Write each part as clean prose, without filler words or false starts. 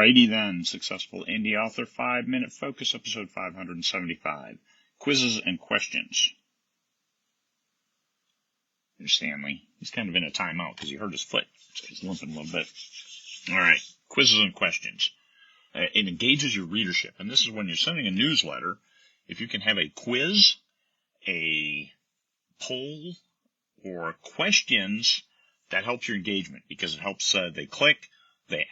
Alrighty then, Successful Indie Author 5-Minute Focus, episode 575. Quizzes and Questions. There's Stanley. He's kind of in a timeout because he hurt his foot. He's limping a little bit. Alright, quizzes and questions. It engages your readership, and this is when you're sending a newsletter. If you can have a quiz, a poll, or questions, that helps your engagement because it helps, they click, they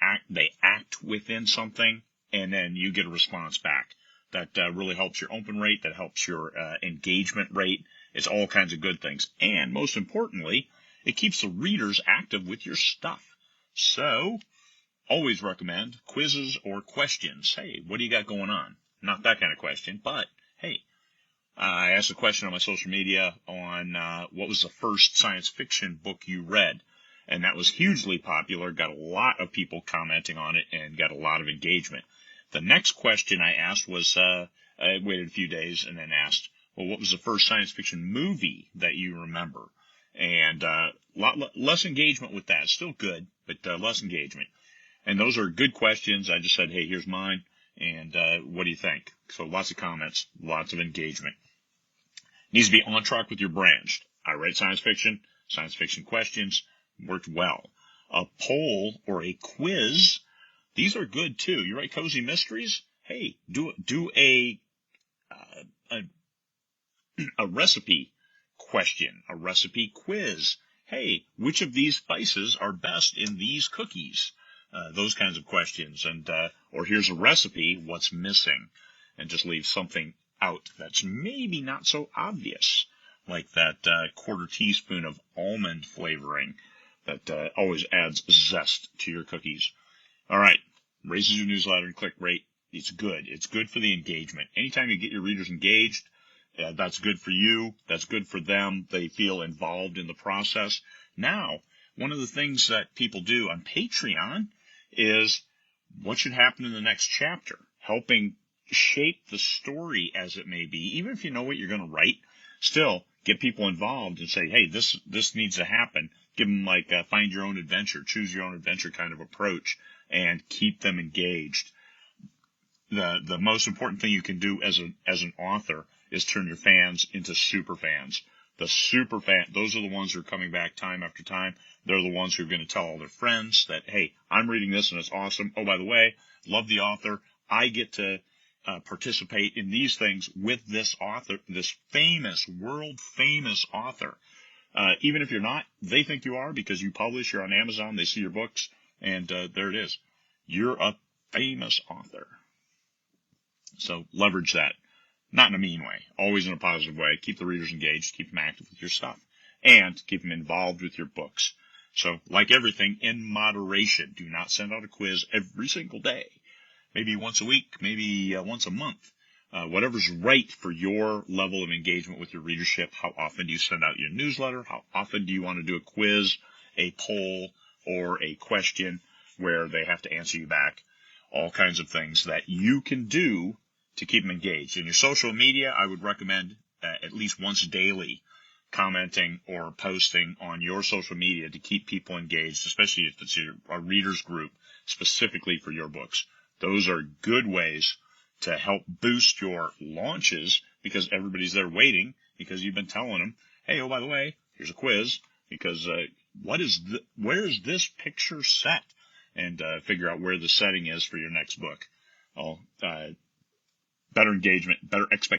act within something, and then you get a response back. That really helps your open rate, that helps your engagement rate. It's all kinds of good things. And most importantly, it keeps the readers active with your stuff. So, always recommend quizzes or questions. Hey, what do you got going on? Not that kind of question, but hey, I asked a question on my social media on what was the first science fiction book you read. And that was hugely popular, got a lot of people commenting on it, and got a lot of engagement. The next question I asked was, I waited a few days and then asked, well, what was the first science fiction movie that you remember? And lot less engagement with that. Still good, but less engagement. And those are good questions. I just said, hey, here's mine, and what do you think? So lots of comments, lots of engagement. Needs to be on track with your brand. I write science fiction questions. Worked well. A poll or a quiz, these are good too. You write cozy mysteries? Hey, do a recipe question, a recipe quiz. Hey, which of these spices are best in these cookies? Those kinds of questions. And or here's a recipe, what's missing? And just leave something out that's maybe not so obvious, like that quarter teaspoon of almond flavoring. That always adds zest to your cookies. All right, raises your newsletter and click rate. It's good. It's good for the engagement. Anytime you get your readers engaged, that's good for you. That's good for them. They feel involved in the process. Now, one of the things that people do on Patreon is what should happen in the next chapter, helping shape the story as it may be. Even if you know what you're going to write, still get people involved and say, hey, this needs to happen. Give them like find your own adventure, choose your own adventure kind of approach, and keep them engaged. The most important thing you can do as an author is turn your fans into super fans. The super fan, those are the ones who are coming back time after time. They're the ones who are going to tell all their friends that, hey, I'm reading this and it's awesome. Oh, by the way, love the author. I get to participate in these things with this author, this famous, world-famous author. Even if you're not, they think you are because you publish, you're on Amazon, they see your books, and there it is. You're a famous author. So leverage that. Not in a mean way, always in a positive way. Keep the readers engaged, keep them active with your stuff, and keep them involved with your books. So, like everything, in moderation. Do not send out a quiz every single day. Maybe once a week, maybe once a month. Whatever's right for your level of engagement with your readership. How often do you send out your newsletter? How often do you want to do a quiz, a poll, or a question where they have to answer you back? All kinds of things that you can do to keep them engaged. In your social media, I would recommend at least once daily commenting or posting on your social media to keep people engaged, especially if it's a readers group specifically for your books. Those are good ways to help boost your launches because everybody's there waiting because you've been telling them, hey, oh, by the way, here's a quiz because where is this picture set? And figure out where the setting is for your next book. Better engagement, better expectations.